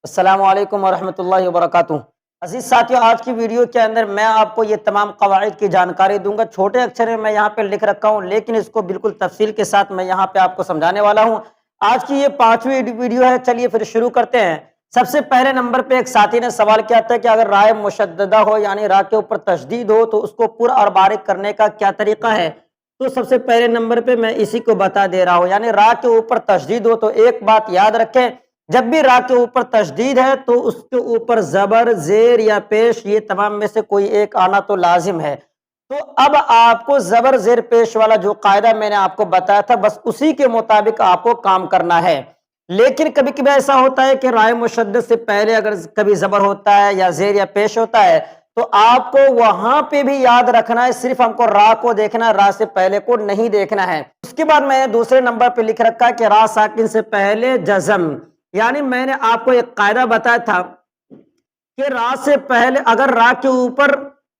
السلام علیکم ورحمۃ اللہ وبرکاتہ۔ عزیز ساتھیوں، آج کی ویڈیو کے اندر میں آپ کو یہ تمام قواعد کی جانکاری دوں گا۔ چھوٹے اکثر میں یہاں پہ لکھ رکھا ہوں، لیکن اس کو بالکل تفصیل کے ساتھ میں یہاں پہ آپ کو سمجھانے والا ہوں۔ آج کی یہ 5ویں ویڈیو ہے، چلیے پھر شروع کرتے ہیں۔ سب سے پہلے نمبر پہ ایک ساتھی نے سوال کیا تھا کہ اگر رائے مشددہ ہو یعنی را کے اوپر تشدید ہو تو اس کو پر اور باریک کرنے کا کیا طریقہ ہے؟ تو سب سے پہلے نمبر پہ میں اسی کو بتا دے رہا ہوں، یعنی را کے اوپر تشدید ہو تو ایک بات یاد رکھیں، جب بھی را کے اوپر تشدید ہے تو اس کے اوپر زبر، زیر یا پیش، یہ تمام میں سے کوئی ایک آنا تو لازم ہے۔ تو اب آپ کو زبر زیر پیش والا جو قاعدہ میں نے آپ کو بتایا تھا، بس اسی کے مطابق آپ کو کام کرنا ہے۔ لیکن کبھی کبھی ایسا ہوتا ہے کہ رائے مشدد سے پہلے اگر کبھی زبر ہوتا ہے یا زیر یا پیش ہوتا ہے تو آپ کو وہاں پہ بھی یاد رکھنا ہے، صرف ہم کو را کو دیکھنا ہے، را سے پہلے کو نہیں دیکھنا ہے۔ اس کے بعد میں نے دوسرے نمبر پہ لکھ رکھا کہ را ساکن سے پہلے جزم، یعنی میں نے آپ کو ایک قاعدہ بتایا تھا کہ را سے پہلے اگر را کے اوپر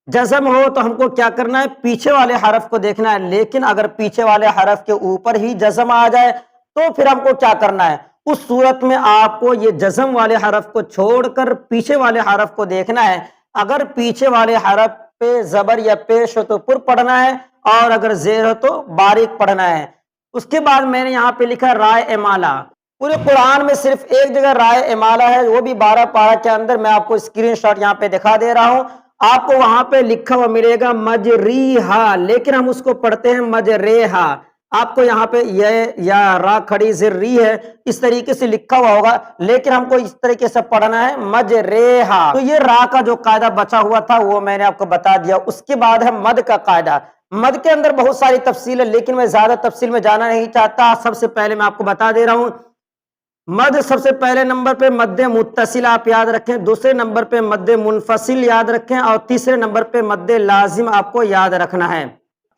جزم ہو تو ہم کو کیا کرنا ہے، پیچھے والے حرف کو دیکھنا ہے، لیکن اگر پیچھے والے حرف کے اوپر ہی جزم آ جائے تو پھر ہم کو کیا کرنا ہے، اس صورت میں آپ کو یہ جزم والے حرف کو چھوڑ کر پیچھے والے حرف کو دیکھنا ہے۔ اگر پیچھے والے حرف پہ زبر یا پیش ہو تو پر پڑھنا ہے، اور اگر زیر ہو تو باریک پڑھنا ہے۔ اس کے بعد میں نے یہاں پہ لکھا رائے امالہ۔ پورے قرآن میں صرف ایک جگہ رائے امالہ ہے، وہ بھی 12 پارہ کے اندر، میں آپ کو اسکرین شاٹ یہاں پہ دکھا دے رہا ہوں۔ آپ کو وہاں پہ لکھا ہوا ملے گا مجریہا، لیکن ہم اس کو پڑھتے ہیں مجریہا۔ آپ کو یہاں پہ یہ یا را کھڑی زر ری ہے، اس طریقے سے لکھا ہوا ہوگا، لیکن ہم کو اس طریقے سے پڑھنا ہے مجریہا۔ تو یہ را کا جو قاعدہ بچا ہوا تھا وہ میں نے آپ کو بتا دیا۔ اس کے بعد ہے مد کا قاعدہ۔ مد کے اندر بہت ساری تفصیل ہے، لیکن میں زیادہ تفصیل میں جانا نہیں چاہتا۔ سب سے پہلے میں آپ کو بتا دے رہا ہوں، مد سب سے پہلے نمبر پہ مد متصل آپ یاد رکھیں، دوسرے نمبر پہ مد منفصل یاد رکھیں، اور تیسرے نمبر پہ مد لازم آپ کو یاد رکھنا ہے۔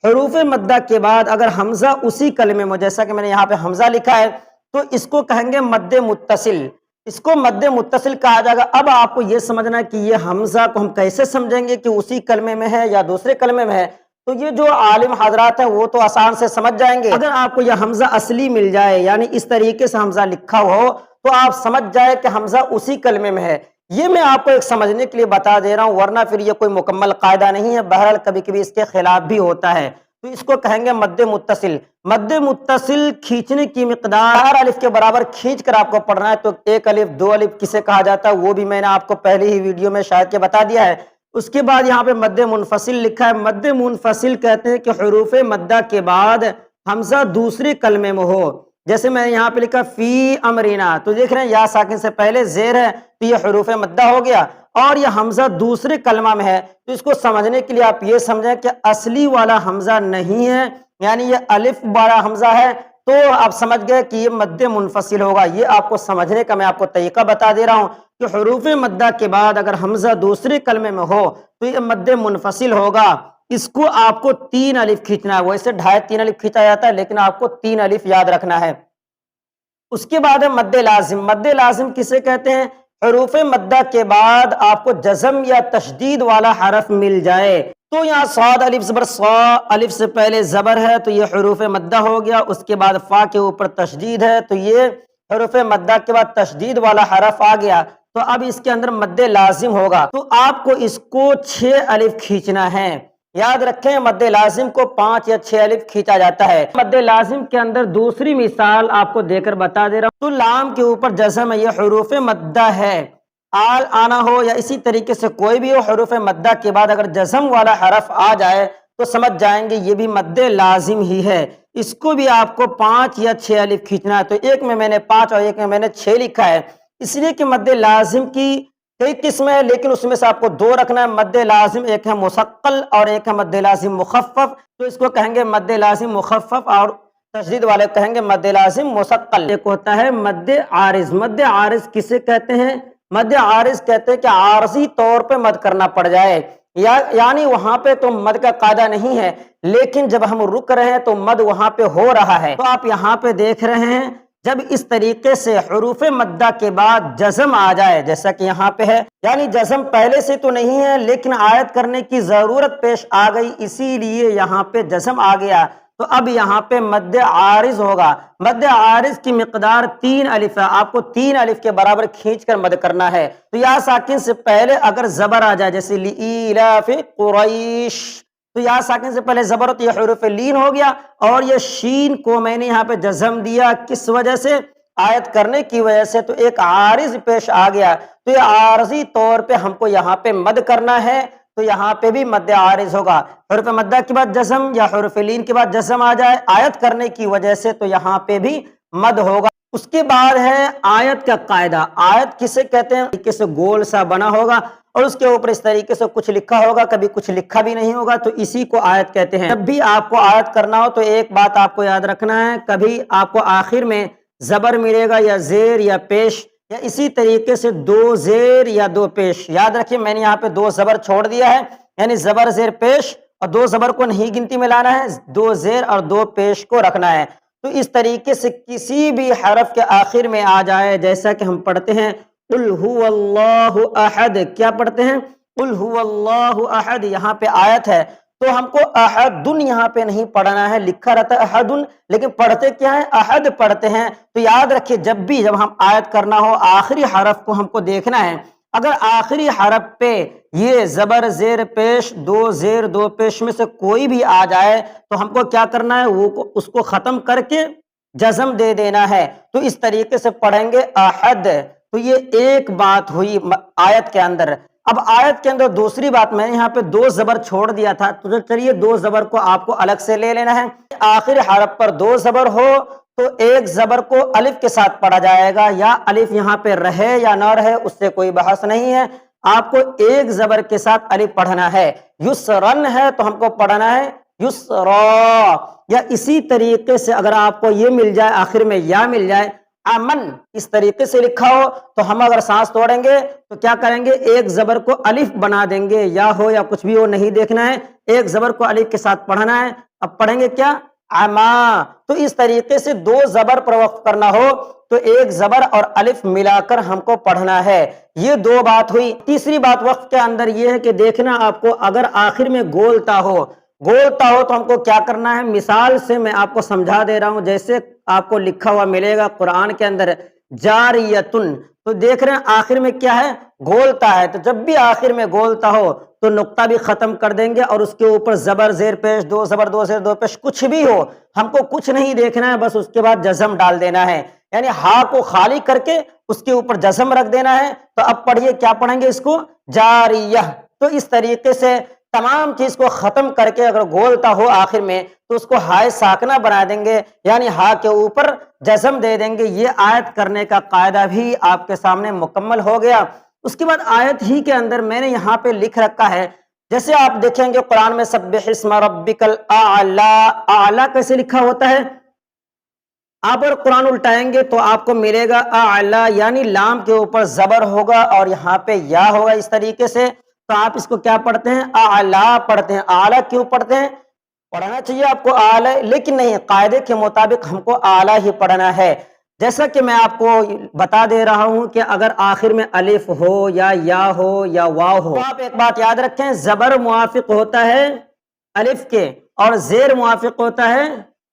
حروف مدہ کے بعد اگر حمزہ اسی کلمے میں، جیسا کہ میں نے یہاں پہ حمزہ لکھا ہے، تو اس کو کہیں گے مد متصل، اس کو مد متصل کہا جائے گا۔ اب آپ کو یہ سمجھنا ہے کہ یہ حمزہ کو ہم کیسے سمجھیں گے کہ اسی کلمے میں ہے یا دوسرے کلمے میں ہے، تو یہ جو عالم حضرات ہیں وہ تو آسان سے سمجھ جائیں گے۔ اگر آپ کو یہ حمزہ اصلی مل جائے، یعنی اس طریقے سے حمزہ لکھا ہو، تو آپ سمجھ جائے کہ حمزہ اسی کلمے میں ہے۔ یہ میں آپ کو ایک سمجھنے کے لیے بتا دے رہا ہوں، ورنہ پھر یہ کوئی مکمل قاعدہ نہیں ہے، بہرحال کبھی کبھی اس کے خلاف بھی ہوتا ہے۔ تو اس کو کہیں گے مد متصل۔ مد متصل کھینچنے کی مقدار الف کے برابر کھینچ کر آپ کو پڑھنا ہے، تو ایک الف، دو الف کسے کہا جاتا ہے وہ بھی میں نے آپ کو پہلے ہی ویڈیو میں شاید کہ بتا دیا ہے۔ اس کے بعد یہاں پہ مد منفصل لکھا ہے۔ مد منفصل کہتے ہیں کہ حروف مدہ کے بعد حمزہ دوسرے کلمے میں ہو، جیسے میں یہاں پہ لکھا فی امرنا، تو دیکھ رہے ہیں یا ساکن سے پہلے زیر ہے تو یہ حروف مدہ ہو گیا، اور یہ حمزہ دوسرے کلمہ میں ہے۔ تو اس کو سمجھنے کے لیے آپ یہ سمجھیں کہ اصلی والا حمزہ نہیں ہے، یعنی یہ الف والا حمزہ ہے، تو آپ سمجھ گئے کہ یہ مد منفصل ہوگا۔ یہ آپ کو سمجھنے کا میں آپ کو طریقہ بتا دے رہا ہوں کہ حروف مدہ کے بعد اگر حمزہ دوسرے کلمے میں ہو تو یہ مد منفصل ہوگا۔ اس کو آپ کو 3 الف کھینچنا ہے، ویسے 2.5-3 الف کھینچا جاتا ہے، لیکن آپ کو 3 الف یاد رکھنا ہے۔ اس کے بعد ہے مد لازم۔ مد لازم کسے کہتے ہیں؟ حروف مدہ کے بعد آپ کو جزم یا تشدید والا حرف مل جائے، تو یہاں صاد الف زبر صا، الف سے پہلے زبر ہے تو یہ حروف مدہ ہو گیا۔ اس کے بعد فا کے اوپر تشدید ہے تو یہ حروف مدہ کے بعد تشدید والا حرف آ گیا، تو اب اس کے اندر مد لازم ہوگا، تو آپ کو اس کو 6 الف کھینچنا ہے۔ یاد رکھیں مد لازم کو 5 یا 6 الف کھینچا جاتا ہے۔ مد لازم کے اندر دوسری مثال آپ کو دے کر بتا دے رہا ہوں، تو لام کے اوپر جزم ہے، یہ حروف مدہ ہے، آل آنا ہو یا اسی طریقے سے کوئی بھی ہو، حروف مدہ کے بعد اگر جزم والا حرف آ جائے تو سمجھ جائیں گے یہ بھی مد لازم ہی ہے۔ اس کو بھی آپ کو 5 یا 6 الف کھینچنا ہے، تو ایک میں نے 5 اور ایک میں نے 6 لکھا ہے، اس لیے کہ مد لازم کی کئی قسم ہے، لیکن اس میں سے آپ کو 2 رکھنا ہے۔ مد لازم ایک ہے مثقل اور ایک ہے مد لازم مخفف، تو اس کو کہیں گے مد لازم مخفف، اور تشدید والے کہیں گے مد لازم مثقل۔ ایک ہوتا ہے مد عارض۔ مد عارض کسے کہتے ہیں؟ مد عارض کہتے ہیں کہ عارضی طور پہ مد کرنا پڑ جائے، یعنی وہاں پہ تو مد کا قاعدہ نہیں ہے، لیکن جب ہم رک رہے ہیں تو مد وہاں پہ ہو رہا ہے۔ تو آپ یہاں پہ دیکھ رہے ہیں جب اس طریقے سے حروف مدہ کے بعد جزم آ جائے، جیسا کہ یہاں پہ ہے، یعنی جزم پہلے سے تو نہیں ہے لیکن آیت کرنے کی ضرورت پیش آ گئی، اسی لیے یہاں پہ جزم آ گیا، تو اب یہاں پہ مد عارض ہوگا. مد عارض کی مقدار 3 الف ہے. آپ کو 3 الف کے برابر کھینچ کر مد کرنا ہے. تو یا ساکن سے پہلے اگر زبر آ جائے جیسے لإیلاف قریش، تو یا ساکن سے پہلے زبر تو یہ حروف لین ہو گیا، اور یہ شین کو میں نے یہاں پہ جزم دیا کس وجہ سے؟ آیت کرنے کی وجہ سے. تو ایک عارض پیش آ گیا، تو یہ عارضی طور پہ ہم کو یہاں پہ مد کرنا ہے. تو یہاں پہ بھی مد عارض ہوگا. حروف مدہ کے بعد جزم یا حروف لین کے بعد جزم آ جائے آیت کرنے کی وجہ سے، تو یہاں پہ بھی مد ہوگا. اس کے بعد ہے آیت کا قاعدہ. آیت کسے کہتے ہیں؟ کسے گول سا بنا ہوگا اور اس کے اوپر اس طریقے سے کچھ لکھا ہوگا، کبھی کچھ لکھا بھی نہیں ہوگا، تو اسی کو آیت کہتے ہیں. جب بھی آپ کو آیت کرنا ہو تو ایک بات آپ کو یاد رکھنا ہے، کبھی آپ کو آخر میں زبر ملے گا یا زیر یا پیش، یا اسی طریقے سے 2 زیر یا 2 پیش. یاد رکھیے میں نے یہاں پہ 2 زبر چھوڑ دیا ہے، یعنی زبر زیر پیش، اور 2 زبر کو نہیں گنتی میں لانا ہے، 2 زیر اور 2 پیش کو رکھنا ہے. تو اس طریقے سے کسی بھی حرف کے آخر میں آ جائے، جیسا کہ ہم پڑھتے ہیں قل هو اللہ احد. کیا پڑھتے ہیں؟ قل هو اللہ احد. یہاں پہ آیت ہے تو ہم کو احدن یہاں پہ نہیں پڑھنا ہے، لکھا رہتا ہے احدن، لیکن پڑھتے کیا ہے؟ احد پڑھتے ہیں. تو یاد رکھیے جب ہم آیت کرنا ہو آخری حرف کو ہم کو دیکھنا ہے. اگر آخری حرف پہ یہ زبر زیر پیش 2 زیر 2 پیش میں سے کوئی بھی آ جائے تو ہم کو کیا کرنا ہے؟ وہ اس کو ختم کر کے جزم دے دینا ہے. تو اس طریقے سے پڑھیں گے احد. تو یہ ایک بات ہوئی آیت کے اندر. اب آیت کے اندر دوسری بات، میں نے یہاں پہ 2 زبر چھوڑ دیا تھا، تو چلیے 2 زبر کو آپ کو الگ سے لے لینا ہے. آخر حرف پر 2 زبر ہو تو ایک زبر کو الف کے ساتھ پڑھا جائے گا، یا الف یہاں پہ رہے یا نہ رہے اس سے کوئی بحث نہیں ہے. آپ کو ایک زبر کے ساتھ الف پڑھنا ہے. یسرن ہے تو ہم کو پڑھنا ہے یسرا. یا اسی طریقے سے اگر آپ کو یہ مل جائے آخر میں یا مل جائے امن، اس طریقے سے لکھا ہو، تو ہم اگر سانس توڑیں گے تو کیا کریں گے؟ ایک زبر کو الف بنا دیں گے، یا ہو یا کچھ بھی ہو نہیں دیکھنا ہے، ایک زبر کو الف کے ساتھ پڑھنا ہے. اب پڑھیں گے کیا؟ اما. تو اس طریقے سے 2 زبر پر وقف کرنا ہو تو ایک زبر اور الف ملا کر ہم کو پڑھنا ہے. یہ 2 بات ہوئی. تیسری بات وقف کے اندر یہ ہے کہ دیکھنا آپ کو اگر آخر میں گولتا ہو تو ہم کو کیا کرنا ہے؟ مثال سے میں آپ کو سمجھا دے رہا ہوں، جیسے آپ کو لکھا ہوا ملے گا قرآن کے اندر جاریتن. تو دیکھ رہے ہیں آخر میں کیا ہے؟ گولتا ہے. تو جب بھی آخر میں گولتا ہو تو نقطہ بھی ختم کر دیں گے، اور اس کے اوپر زبر زیر پیش 2 زبر 2 زیر 2 پیش کچھ بھی ہو ہم کو کچھ نہیں دیکھنا ہے، بس اس کے بعد جزم ڈال دینا ہے. یعنی ہا کو خالی کر کے اس کے اوپر جزم رکھ دینا ہے. تو اب پڑھیے کیا پڑھیں گے اس کو؟ جاریہ. تو اس طریقے سے تمام چیز کو ختم کر کے اگر گولتا ہو آخر میں تو اس کو ہائے ساکنہ بنا دیں گے، یعنی ہا کے اوپر جزم دے دیں گے. یہ آیت کرنے کا قاعدہ بھی آپ کے سامنے مکمل ہو گیا. اس کے بعد آیت ہی کے اندر میں نے یہاں پہ لکھ رکھا ہے، جیسے آپ دیکھیں گے قرآن میں سبح اسم ربک الاعلی. اعلی کیسے لکھا ہوتا ہے؟ آپ اور قرآن الٹائیں گے تو آپ کو ملے گا اعلی، یعنی لام کے اوپر زبر ہوگا اور یہاں پہ یا ہوگا اس طریقے سے. تو آپ اس کو کیا پڑھتے ہیں؟ اعلی پڑھتے ہیں. اعلی کیوں پڑھتے ہیں؟ پڑھنا چاہیے آپ کو اعلی، لیکن نہیں، قاعدے کے مطابق ہم کو اعلی ہی پڑھنا ہے. جیسا کہ میں آپ کو بتا دے رہا ہوں کہ اگر آخر میں الف ہو یا ہو یا واو ہو، تو آپ ایک بات یاد رکھیں، زبر موافق ہوتا ہے الف کے، اور زیر موافق ہوتا ہے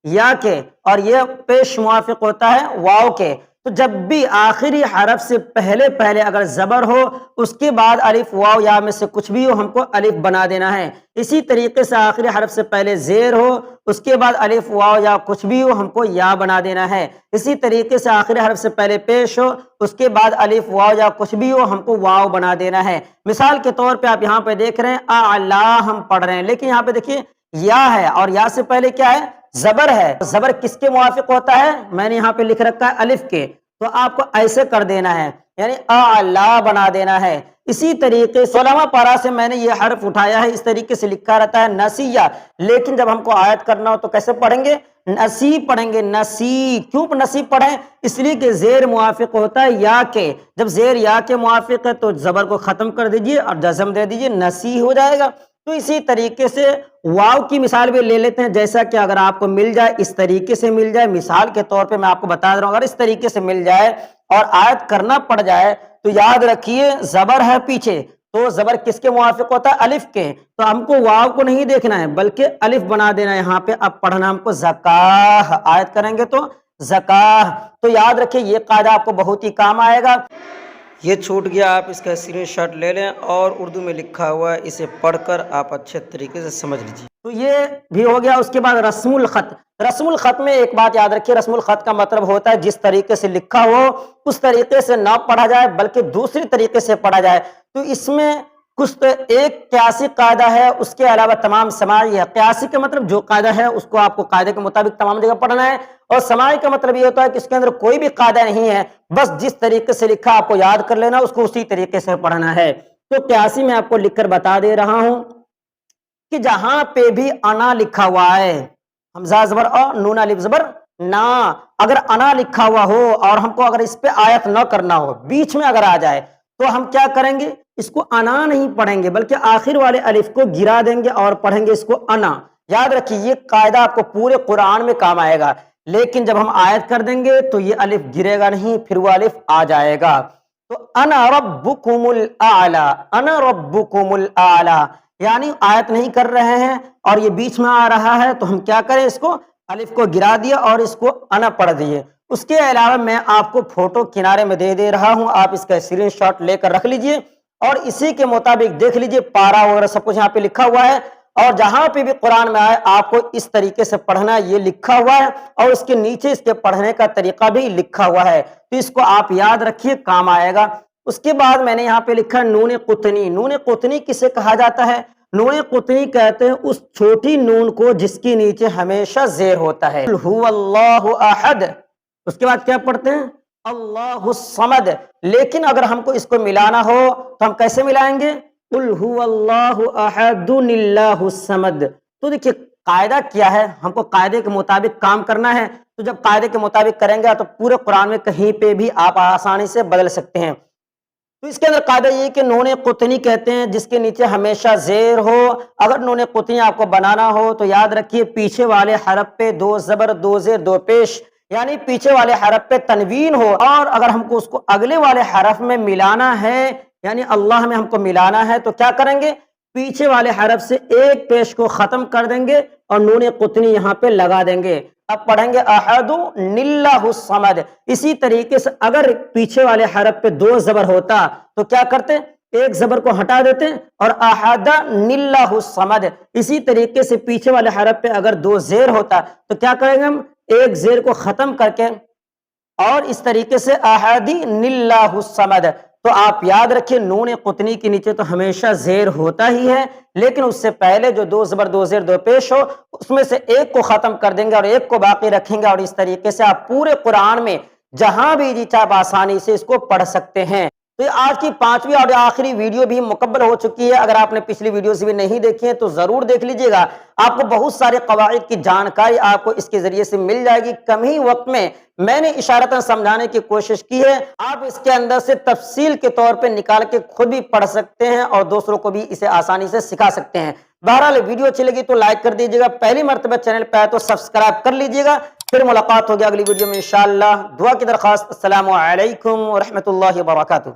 یا کے، اور یہ پیش موافق ہوتا ہے واو کے. تو جب بھی آخری حرف سے پہلے اگر زبر ہو اس کے بعد الف واو یا میں سے کچھ بھی ہو ہم کو الف بنا دینا ہے. اسی طریقے سے آخری حرف سے پہلے زیر ہو اس کے بعد الف واو یا کچھ بھی ہو ہم کو یا بنا دینا ہے. اسی طریقے سے آخری حرف سے پہلے پیش ہو اس کے بعد الف واو یا کچھ بھی ہو ہم کو واو بنا دینا ہے. مثال کے طور پہ آپ یہاں پہ دیکھ رہے ہیں اعلی ہم پڑھ رہے ہیں، لیکن یہاں پہ دیکھیے یا ہے اور یا سے پہلے کیا ہے؟ زبر ہے. زبر کس کے موافق ہوتا ہے؟ میں نے یہاں پہ لکھ رکھا ہے الف کے. تو آپ کو ایسے کر دینا ہے، یعنی اعلی بنا دینا ہے. اسی طریقے 16واں پارہ سے میں نے یہ حرف اٹھایا ہے، اس طریقے سے لکھا رہتا ہے نسیہ، لیکن جب ہم کو آیت کرنا ہو تو کیسے پڑھیں گے؟ نسی پڑھیں گے. نسی کیوں نسی پڑھیں؟ اس لیے کہ زیر موافق ہوتا ہے یا کے. جب زیر یا کے موافق ہے تو زبر کو ختم کر دیجئے اور جزم دے دیجئے، نسی ہو جائے گا. تو اسی طریقے سے واو کی مثال بھی لے لیتے ہیں، جیسا کہ اگر آپ کو مل جائے اس طریقے سے مل جائے، مثال کے طور پہ میں آپ کو بتا رہا ہوں، اگر اس طریقے سے مل جائے اور آیت کرنا پڑ جائے تو یاد رکھیے زبر ہے پیچھے تو زبر کس کے موافق ہوتا ہے؟ الف کے. تو ہم کو واو کو نہیں دیکھنا ہے بلکہ الف بنا دینا ہے یہاں پہ. اب پڑھنا ہم کو زکاہ، آیت کریں گے تو زکاہ. تو یاد رکھیں یہ قاعدہ آپ کو بہت ہی کام آئے گا. یہ چھوٹ گیا، آپ اس کا اسکرین شاٹ لے لیں اور اردو میں لکھا ہوا ہے اسے پڑھ کر آپ اچھے طریقے سے سمجھ لیجیے. تو یہ بھی ہو گیا. اس کے بعد رسم الخط. رسم الخط میں ایک بات یاد رکھیے، رسم الخط کا مطلب ہوتا ہے جس طریقے سے لکھا ہو اس طریقے سے نہ پڑھا جائے بلکہ دوسری طریقے سے پڑھا جائے. تو اس میں کچھ ایک قیاسی قاعدہ ہے، اس کے علاوہ تمام سماعی ہے. قیاسی کا مطلب جو قاعدہ ہے اس کو آپ کو قاعدے کے مطابق تمام جگہ پڑھنا ہے، اور سماعی کا مطلب یہ ہوتا ہے کہ اس کے اندر کوئی بھی قاعدہ نہیں ہے، بس جس طریقے سے لکھا آپ کو یاد کر لینا، اس کو اسی طریقے سے پڑھنا ہے. تو قیاسی میں آپ کو لکھ کر بتا دے رہا ہوں کہ جہاں پہ بھی انا لکھا ہوا ہے، حمزہ زبر نون الف زبر نا، اگر انا لکھا ہوا ہو اور ہم کو اگر اس پہ آیت نہ کرنا ہو، بیچ میں اگر آ جائے تو ہم کیا کریں گے؟ اس کو انا نہیں پڑھیں گے بلکہ آخر والے الف کو گرا دیں گے اور پڑھیں گے اس کو انا. یاد رکھیے یہ قاعدہ آپ کو پورے قرآن میں کام آئے گا، لیکن جب ہم آیت کر دیں گے تو یہ الف گرے گا نہیں، پھر وہ الف آ جائے گا. تو انا ربکم الاعلی، انا ربکم الاعلی، یعنی آیت نہیں کر رہے ہیں اور یہ بیچ میں آ رہا ہے تو ہم کیا کریں؟ اس کو الف کو گرا دیا اور اس کو انا پڑھ دیے. اس کے علاوہ میں آپ کو فوٹو کنارے میں دے رہا ہوں، آپ اس کا اسکرین شاٹ لے کر رکھ لیجئے اور اسی کے مطابق دیکھ لیجئے. پارا وغیرہ سب کچھ یہاں پہ لکھا ہوا ہے، اور جہاں پہ بھی قرآن میں آئے آپ کو اس طریقے سے پڑھنا ہے، یہ لکھا ہوا ہے اور اس کے نیچے اس کے پڑھنے کا طریقہ بھی لکھا ہوا ہے. تو اس کو آپ یاد رکھیے، کام آئے گا. اس کے بعد میں نے یہاں پہ لکھا ہے نون قطنی. نون قطنی کسے کہا جاتا ہے؟ نون قطنی کہتے ہیں اس چھوٹی نون کو جس کے نیچے ہمیشہ زیر ہوتا ہے. قل هو اللہ احد. اس کے بعد کیا پڑھتے ہیں؟ اللہ الصمد. لیکن اگر ہم کو اس کو ملانا ہو تو ہم کیسے ملائیں گے؟ قل هو اللہ احد اللہ الصمد. تو دیکھیے قاعدہ کیا ہے، ہم کو قاعدے کے مطابق کام کرنا ہے. تو جب قاعدے کے مطابق کریں گے تو پورے قرآن میں کہیں پہ بھی آپ آسانی سے بدل سکتے ہیں. تو اس کے اندر قاعدہ یہ کہ نون قطنی کہتے ہیں جس کے نیچے ہمیشہ زیر ہو. اگر نون قطنی آپ کو بنانا ہو تو یاد رکھیے پیچھے والے حرف پہ دو زبر دو زیر دو پیش، یعنی پیچھے والے حرف پہ تنوین ہو. اور اگر ہم کو اس کو اگلے والے حرف میں ملانا ہے، یعنی اللہ میں ہم کو ملانا ہے، تو کیا کریں گے؟ پیچھے والے حرف سے ایک پیش کو ختم کر دیں گے اور نون قطنی یہاں پہ لگا دیں گے. اب پڑھیں گے احد اللہ الصمد. اسی طریقے سے اگر پیچھے والے حرف پہ دو زبر ہوتا تو کیا کرتے؟ ایک زبر کو ہٹا دیتے اور احد اللہ الصمد. اسی طریقے سے پیچھے والے حرف پہ اگر دو زیر ہوتا تو کیا کریں گے؟ ہم ایک زیر کو ختم کر کے اور اس طریقے سے احدی اللہ الصمد. تو آپ یاد رکھیں نون قطنی کے نیچے تو ہمیشہ زیر ہوتا ہی ہے، لیکن اس سے پہلے جو دو زبر دو زیر دو پیش ہو اس میں سے ایک کو ختم کر دیں گے اور ایک کو باقی رکھیں گے، اور اس طریقے سے آپ پورے قرآن میں جہاں بھی جی چاپ آسانی سے اس کو پڑھ سکتے ہیں. تو آج کی 5ویں اور آخری ویڈیو بھی مکمل ہو چکی ہے. اگر آپ نے پچھلی ویڈیوز بھی نہیں دیکھی ہیں تو ضرور دیکھ لیجئے گا. آپ کو بہت سارے قواعد کی جانکاری آپ کو اس کے ذریعے سے مل جائے گی. کم ہی وقت میں نے اشارتاً سمجھانے کی کوشش کی ہے. آپ اس کے اندر سے تفصیل کے طور پہ نکال کے خود بھی پڑھ سکتے ہیں اور دوسروں کو بھی اسے آسانی سے سکھا سکتے ہیں. بہرحال ویڈیو اچھی لگی تو لائک کر دیجیے گا، پہلی مرتبہ چینل پہ آئے تو سبسکرائب کر لیجیے گا. پھر ملاقات ہوگی اگلی ویڈیو میں انشاءاللہ. دعا کی درخواست. السلام علیکم ورحمۃ اللہ وبرکاتہ.